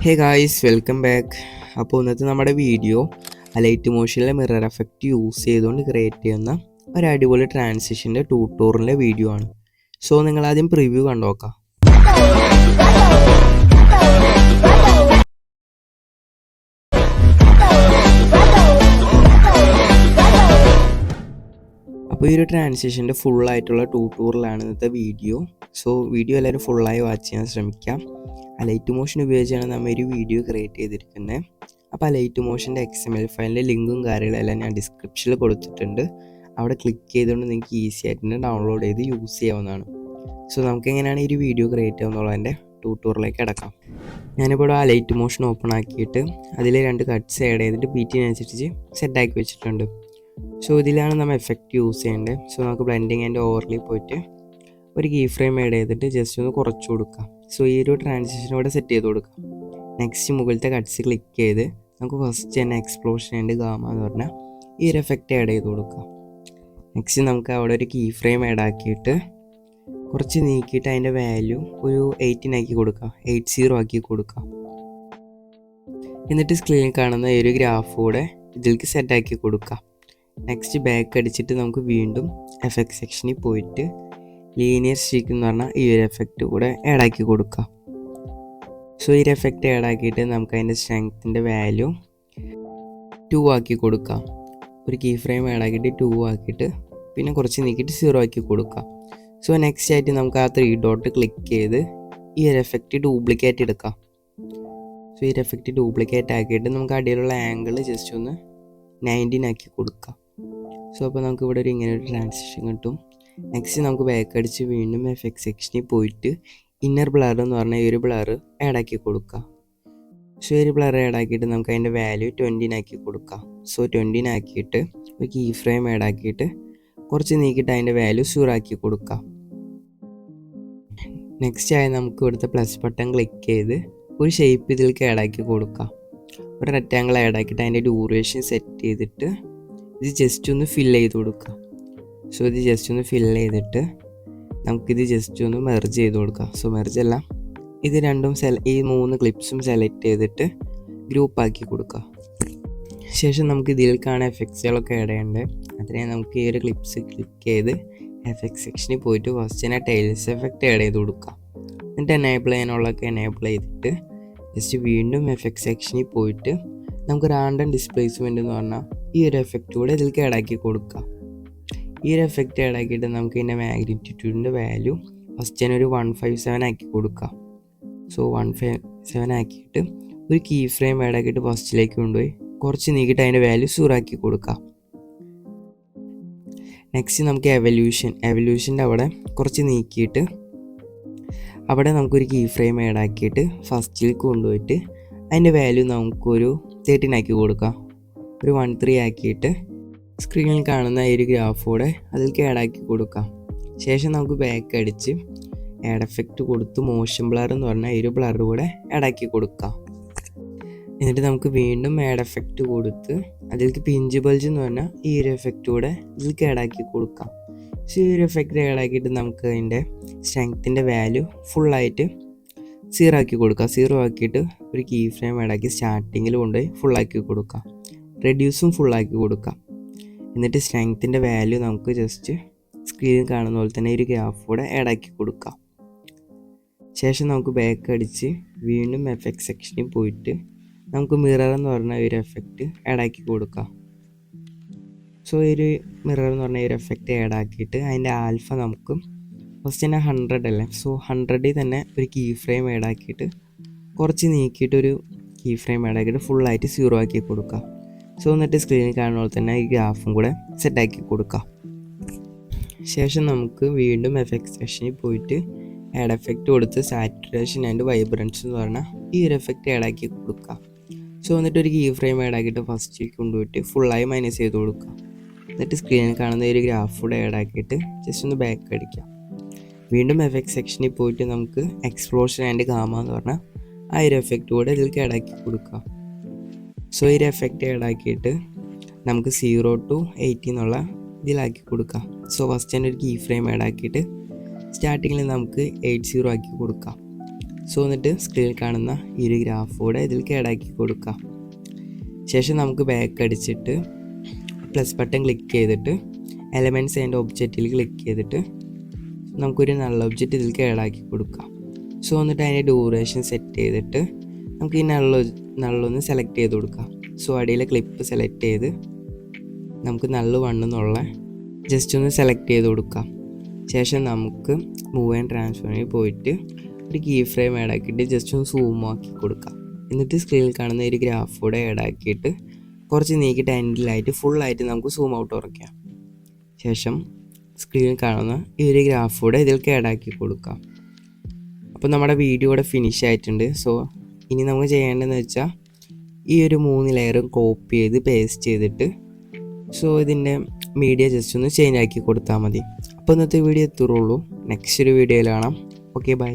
Hey guys, welcome back. അപ്പോൾ ഇന്നത്തെ നമ്മുടെ വീഡിയോ ലൈറ്റ് മോഷനിലെ മിറർ എഫക്റ്റ് യൂസ് ചെയ്തുകൊണ്ട് ക്രിയേറ്റ് ചെയ്യുന്ന ഒരു അടിപൊളി ട്രാൻസിഷൻ്റെ ട്യൂട്ടോറിയലിൻ്റെ വീഡിയോ ആണ്. സോ നിങ്ങൾ ആദ്യം പ്രിവ്യൂ കണ്ടോക്കാം. അപ്പോൾ ഈ ഒരു ട്രാൻസിഷൻ്റെ ഫുള്ളായിട്ടുള്ള ട്യൂട്ടോറിയലാണ് ഇന്നത്തെ വീഡിയോ. സോ വീഡിയോ എല്ലാവരും ഫുള്ളായി വാച്ച് ചെയ്യാൻ ശ്രമിക്കാം. ലൈറ്റ് മോഷൻ ഉപയോഗിച്ചാണ് നമ്മൾ ഒരു വീഡിയോ ക്രിയേറ്റ് ചെയ്തിരിക്കുന്നത്. അപ്പോൾ ലൈറ്റ് മോഷൻ്റെ XML ഫയലിൻ്റെ ലിങ്കും കാര്യങ്ങളെല്ലാം ഞാൻ ഡിസ്ക്രിപ്ഷനിൽ കൊടുത്തിട്ടുണ്ട്. അവിടെ ക്ലിക്ക് ചെയ്തുകൊണ്ട് നിങ്ങൾക്ക് ഈസി ആയിട്ട് തന്നെ ഡൗൺലോഡ് ചെയ്ത് യൂസ് ചെയ്യാവുന്നതാണ്. സോ നമുക്ക് എങ്ങനെയാണ് ഈ ഒരു വീഡിയോ ക്രിയേറ്റ് ചെയ്യുന്നതിൻ്റെ ട്യൂട്ടോറിയലിലേക്ക് കിടക്കാം. ഞാനിപ്പോൾ ആ ലൈറ്റ് മോഷൻ ഓപ്പൺ ആക്കിയിട്ട് അതിൽ 2 കട്ട്സ് ആഡ് ചെയ്തിട്ട് ബീറ്റിനനുസരിച്ച് സെറ്റാക്കി വെച്ചിട്ടുണ്ട്. സോ ഇതിലാണ് നമ്മൾ എഫക്റ്റ് യൂസ് ചെയ്യേണ്ടത്. സോ നമുക്ക് ബ്ലെൻഡിങ് ആൻഡ് ഓവർലി പോയിട്ട് ഒരു കീ ഫ്രെയിം ആഡ് ചെയ്തിട്ട് ജസ്റ്റ് ഒന്ന് കുറച്ച് കൊടുക്കാം. സോ ഈ ഒരു ട്രാൻസിഷൻ ഇവിടെ സെറ്റ് ചെയ്ത് കൊടുക്കാം. നെക്സ്റ്റ് മുകളിലത്തെ കട്ട്സ് ക്ലിക്ക് ചെയ്ത് നമുക്ക് ഫസ്റ്റ് തന്നെ എക്സ്പ്ലോഷൻ ആൻഡ് ഗാമ എന്ന് പറഞ്ഞാൽ ഈ ഒരു എഫക്റ്റ് ആഡ് ചെയ്ത് കൊടുക്കാം. നെക്സ്റ്റ് നമുക്ക് അവിടെ ഒരു കീ ഫ്രെയിം ആഡ് ആക്കിയിട്ട് കുറച്ച് നീക്കിയിട്ട് അതിൻ്റെ വാല്യൂ ഒരു 18 ആക്കി കൊടുക്കാം, 80 ആക്കി കൊടുക്കാം. എന്നിട്ട് സ്ക്രീനിൽ കാണുന്ന ഈ ഒരു ഗ്രാഫ് കൂടെ ഇതിലേക്ക് സെറ്റാക്കി കൊടുക്കാം. നെക്സ്റ്റ് ബാക്ക് അടിച്ചിട്ട് നമുക്ക് വീണ്ടും എഫക്റ്റ് സെക്ഷനിൽ പോയിട്ട് ലീനിയർ സ്ട്രീക്ക് എന്ന് പറഞ്ഞാൽ ഈ ഒരു എഫക്റ്റ് കൂടെ ആഡ് ആക്കി കൊടുക്കാം. സോ ഈ ഒരു എഫക്റ്റ് ആഡ് ആക്കിയിട്ട് നമുക്ക് അതിൻ്റെ സ്ട്രെങ്ത്തിൻ്റെ വാല്യൂ 2 ആക്കി കൊടുക്കാം. ഒരു കീ ഫ്രെയിം ആഡ് ആക്കിയിട്ട് 2 ആക്കിയിട്ട് പിന്നെ കുറച്ച് നീക്കിയിട്ട് 0 ആക്കി കൊടുക്കാം. സോ നെക്സ്റ്റ് ആയിട്ട് നമുക്ക് ആ 3 ഡോട്ട് ക്ലിക്ക് ചെയ്ത് ഈ ഒരു എഫക്റ്റ് ഡ്യൂപ്ലിക്കേറ്റ് എടുക്കാം. സോ ഈ ഒരു എഫക്റ്റ് ഡ്യൂപ്ലിക്കേറ്റ് ആക്കിയിട്ട് നമുക്ക് അടിയിലുള്ള ആംഗിൾ ജസ്റ്റ് ഒന്ന് 19 ആക്കി കൊടുക്കാം. സോ അപ്പോൾ നമുക്ക് ഇവിടെ ഇങ്ങനെ ഒരു ട്രാൻസിഷൻ കിട്ടും. നെക്സ്റ്റ് നമുക്ക് ബാക്ക് അടിച്ച് വീണ്ടും എഫക്റ്റ് സെക്ഷനിൽ പോയിട്ട് ഇന്നർ ബ്ലർ എന്ന് പറഞ്ഞാൽ ഈ ഒരു ബ്ലർ ആഡ് ആക്കി കൊടുക്കാം. സോ ഈ ഒരു ബ്ലർ ആഡ് ആക്കിയിട്ട് നമുക്ക് അതിൻ്റെ വാല്യൂ 20 ആക്കി കൊടുക്കാം. സോ 20 ആക്കിയിട്ട് ഒരു കീ ഫ്രെയിം ആഡ് ആക്കിയിട്ട് കുറച്ച് നീക്കിയിട്ട് അതിൻ്റെ വാല്യൂ 0 ആക്കി കൊടുക്കാം. നെക്സ്റ്റ് ആയി നമുക്ക് ഇവിടുത്തെ പ്ലസ് ബട്ടൺ ക്ലിക്ക് ചെയ്ത് ഒരു ഷേപ്പ് ഇതിലേക്ക് ആഡ് ആക്കി കൊടുക്കാം. ഒരു റെക്റ്റാങ്കിൾ ആഡ് ആക്കിയിട്ട് അതിൻ്റെ ഡ്യൂറേഷൻ സെറ്റ് ചെയ്തിട്ട് ഇത് ജസ്റ്റ് ഒന്ന് ഫില്ല് ചെയ്ത് കൊടുക്കാം. സോ ഇത് ജസ്റ്റ് ഒന്ന് ഫില്ല് ചെയ്തിട്ട് നമുക്കിത് ജസ്റ്റ് ഒന്ന് മെർജ് ചെയ്ത് കൊടുക്കാം. സോ മെർജ് അല്ല, ഇത് രണ്ടും ഈ 3 ക്ലിപ്സും സെലക്ട് ചെയ്തിട്ട് ഗ്രൂപ്പാക്കി കൊടുക്കുക. ശേഷം നമുക്ക് ഇതിലേക്കാണ് എഫക്ട്സുകളൊക്കെ ആഡ് ചെയ്യേണ്ടത്. അതിനെ നമുക്ക് ഈ ഒരു ക്ലിപ്സ് ക്ലിക്ക് ചെയ്ത് എഫക്റ്റ് സെക്ഷനിൽ പോയിട്ട് ഫസ്റ്റ് തന്നെ ടൈൽസ് എഫക്റ്റ് ആഡ് ചെയ്ത് കൊടുക്കാം. എന്നിട്ട് എനേബിൾ ചെയ്യാനുള്ളതൊക്കെ എനേബിൾ ചെയ്തിട്ട് ജസ്റ്റ് വീണ്ടും എഫക്റ്റ് സെക്ഷനിൽ പോയിട്ട് നമുക്ക് റാൻഡം ഡിസ്പ്ലേസ്മെൻറ്റ് എന്ന് പറഞ്ഞാൽ ഈ ഒരു എഫക്റ്റ് കൂടെ ഇതിലേക്ക് ആഡ് ആക്കി കൊടുക്കാം. ഈ ഒരു എഫക്റ്റ് ആഡ് ആക്കിയിട്ട് നമുക്ക് ഇതിൻ്റെ മാഗ്നിറ്റ്യൂഡിൻ്റെ വാല്യൂ ഫസ്റ്റ് തന്നെ ഒരു 157 ആക്കി കൊടുക്കാം. സോ 157 ആക്കിയിട്ട് ഒരു കീ ഫ്രെയിം ആഡ് ആക്കിയിട്ട് ഫസ്റ്റിലേക്ക് കൊണ്ടുപോയി കുറച്ച് നീക്കിയിട്ട് അതിൻ്റെ വാല്യൂ 0 ആക്കി കൊടുക്കാം. നെക്സ്റ്റ് നമുക്ക് എവല്യൂഷൻ്റെ അവിടെ കുറച്ച് നീക്കിയിട്ട് അവിടെ നമുക്കൊരു കീ ഫ്രെയിം ആഡ് ആക്കിയിട്ട് ഫസ്റ്റിലേക്ക് കൊണ്ടുപോയിട്ട് അതിൻ്റെ വാല്യൂ നമുക്കൊരു 13 ആക്കി കൊടുക്കാം. ഒരു 13 ആക്കിയിട്ട് സ്ക്രീനിൽ കാണുന്ന ഈ ഒരു ഗ്രാഫോടെ അതിലേക്ക് ആഡ് ആക്കി കൊടുക്കാം. ശേഷം നമുക്ക് ബാക്ക് അടിച്ച് ആഡ് എഫക്റ്റ് കൊടുത്ത് മോഷൻ ബ്ലർ എന്ന് പറഞ്ഞാൽ ഈ ഒരു ബ്ലർ കൂടെ ആഡ് ആക്കി കൊടുക്കാം. എന്നിട്ട് നമുക്ക് വീണ്ടും ആഡ് എഫക്റ്റ് കൊടുത്ത് അതിലേക്ക് പിഞ്ച് ബൾജ് എന്ന് പറഞ്ഞാൽ ഈ ഒരു എഫക്റ്റ് കൂടെ ഇതിലേക്ക് ആഡ് ആക്കി കൊടുക്കാം. സോ ഈ ഒരു എഫക്റ്റ് ആഡ് ആക്കിയിട്ട് നമുക്ക് അതിൻ്റെ സ്ട്രെങ്ത്തിൻ്റെ വാല്യൂ ഫുള്ളായിട്ട് 0 ആക്കി കൊടുക്കാം. 0 ആക്കിയിട്ട് ഒരു കീ ഫ്രെയിം ആഡ് ആക്കി സ്റ്റാർട്ടിങ്ങിൽ കൊണ്ടുപോയി ഫുള്ളാക്കി കൊടുക്കാം. റെഡ്യൂസും ഫുള്ളാക്കി കൊടുക്കാം. എന്നിട്ട് സ്ട്രെങ്ത്തിൻ്റെ വാല്യൂ നമുക്ക് ജസ്റ്റ് സ്ക്രീനിൽ കാണുന്ന പോലെ തന്നെ ഒരു ഗ്രാഫ് കൂടെ ആഡ് ആക്കി കൊടുക്കാം. ശേഷം നമുക്ക് ബാക്ക് അടിച്ച് വീണ്ടും എഫക്റ്റ് സെക്ഷനിൽ പോയിട്ട് നമുക്ക് മിറർ എന്ന് പറഞ്ഞ ഒരു എഫക്റ്റ് ആഡ് ആക്കി കൊടുക്കാം. സോ ഒരു മിറർ എന്ന് പറഞ്ഞ ഒരു എഫക്റ്റ് ആഡ് ആക്കിയിട്ട് അതിൻ്റെ ആൽഫ നമുക്ക് ഫസ്റ്റ് തന്നെ 100 അല്ലേ. സോ 100ൽ തന്നെ ഒരു കീ ഫ്രെയിം ആഡ് ആക്കിയിട്ട് കുറച്ച് നീക്കിയിട്ടൊരു കീ ഫ്രെയിം ആഡ് ആക്കിയിട്ട് ഫുള്ളായിട്ട് 0 ആക്കി കൊടുക്കാം. സോ എന്നിട്ട് സ്ക്രീനിൽ കാണുന്ന പോലെ തന്നെ ഈ ഗ്രാഫും കൂടെ സെറ്റാക്കി കൊടുക്കാം. ശേഷം നമുക്ക് വീണ്ടും എഫക്റ്റ് സെക്ഷനിൽ പോയിട്ട് ആഡ് എഫക്റ്റ് കൊടുത്ത് സാറ്റുറേഷൻ ആൻഡ് വൈബ്രൻസ് എന്ന് പറഞ്ഞാൽ ഈ ഒരു എഫക്റ്റ് ആഡ് ആക്കി കൊടുക്കാം. സോ എന്നിട്ട് ഒരു കീ ഫ്രെയിം ആഡ് ആക്കിയിട്ട് ഫസ്റ്റിലേക്ക് കൊണ്ടുപോയിട്ട് ഫുള്ളായി മൈനസ് ചെയ്ത് കൊടുക്കാം. എന്നിട്ട് സ്ക്രീനിൽ കാണുന്ന ഒരു ഗ്രാഫ് കൂടെ ആഡ് ആക്കിയിട്ട് ജസ്റ്റ് ഒന്ന് ബാക്ക് അടിക്കാം. വീണ്ടും എഫക്റ്റ് സെക്ഷനിൽ പോയിട്ട് നമുക്ക് എക്സ്പ്ലോഷൻ ആൻഡ് ഗാമ എന്ന് പറഞ്ഞാൽ ആ ഒരു എഫക്റ്റ് കൂടെ ഇതിലേക്ക് ആഡ് ആക്കി കൊടുക്കാം. സോ ഈ ഒരു എഫക്റ്റ് ആഡ് ആക്കിയിട്ട് നമുക്ക് 0 to 80 എന്നുള്ള ഇതിലാക്കി കൊടുക്കാം. സോ ഫസ്റ്റ് തന്നെ ഒരു കീ ഫ്രെയിം ആഡ് ആക്കിയിട്ട് സ്റ്റാർട്ടിങ്ങിൽ നമുക്ക് 80 ആക്കി കൊടുക്കാം. സോ എന്നിട്ട് സ്ക്രീനിൽ കാണുന്ന ഈ ഒരു ഗ്രാഫ് കൂടെ ഇതിലേക്ക് ആഡാക്കി കൊടുക്കാം. ശേഷം നമുക്ക് ബാക്ക് അടിച്ചിട്ട് പ്ലസ് ബട്ടൺ ക്ലിക്ക് ചെയ്തിട്ട് എലമെൻറ്റ്സ് ആൻഡ് ഒബ്ജക്റ്റിൽ ക്ലിക്ക് ചെയ്തിട്ട് നമുക്കൊരു നൾ ഒബ്ജക്റ്റ് ഇതിലേക്ക് ആഡാക്കി കൊടുക്കാം. സോ എന്നിട്ട് അതിൻ്റെ ഡ്യൂറേഷൻ സെറ്റ് ചെയ്തിട്ട് നമുക്ക് ഈ നള്ളൊന്ന് സെലക്ട് ചെയ്ത് കൊടുക്കാം. സോ അടിയിലെ ക്ലിപ്പ് സെലക്ട് ചെയ്ത് നമുക്ക് നള്ള് 1 എന്നുള്ള ജസ്റ്റ് ഒന്ന് സെലക്ട് ചെയ്ത് കൊടുക്കാം. ശേഷം നമുക്ക് മൂവ് ആൻഡ് ട്രാൻസ്ഫോമിൽ പോയിട്ട് ഒരു കീ ഫ്രെയിം ആഡാക്കിയിട്ട് ജസ്റ്റ് ഒന്ന് സൂം ആക്കി കൊടുക്കാം. എന്നിട്ട് സ്ക്രീനിൽ കാണുന്ന ഒരു ഗ്രാഫ് കൂടെ ആഡാക്കിയിട്ട് കുറച്ച് നീക്കിയിട്ട് എൻഡിലായിട്ട് ഫുള്ളായിട്ട് നമുക്ക് സൂം ഔട്ട് ഉറക്കാം. ശേഷം സ്ക്രീനിൽ കാണുന്ന ഈ ഒരു ഗ്രാഫ് കൂടെ ഇതിലേക്ക് ആഡാക്കി കൊടുക്കാം. അപ്പോൾ നമ്മുടെ വീഡിയോ ഇവിടെ ഫിനിഷ് ആയിട്ടുണ്ട്. സോ ഇനി നമുക്ക് ചെയ്യേണ്ടതെന്ന് വെച്ചാൽ ഈ ഒരു 3 ലെയറും കോപ്പി ചെയ്ത് പേസ്റ്റ് ചെയ്തിട്ട് സോ ഇതിൻ്റെ മീഡിയ ജസ്റ്റ് ഒന്ന് ചേഞ്ച് ആക്കി കൊടുത്താൽ മതി. അപ്പോൾ ഇന്നത്തെ വീഡിയോ എത്തുള്ളൂ. നെക്സ്റ്റ് ഒരു വീഡിയോയിൽ കാണാം. Okay, by.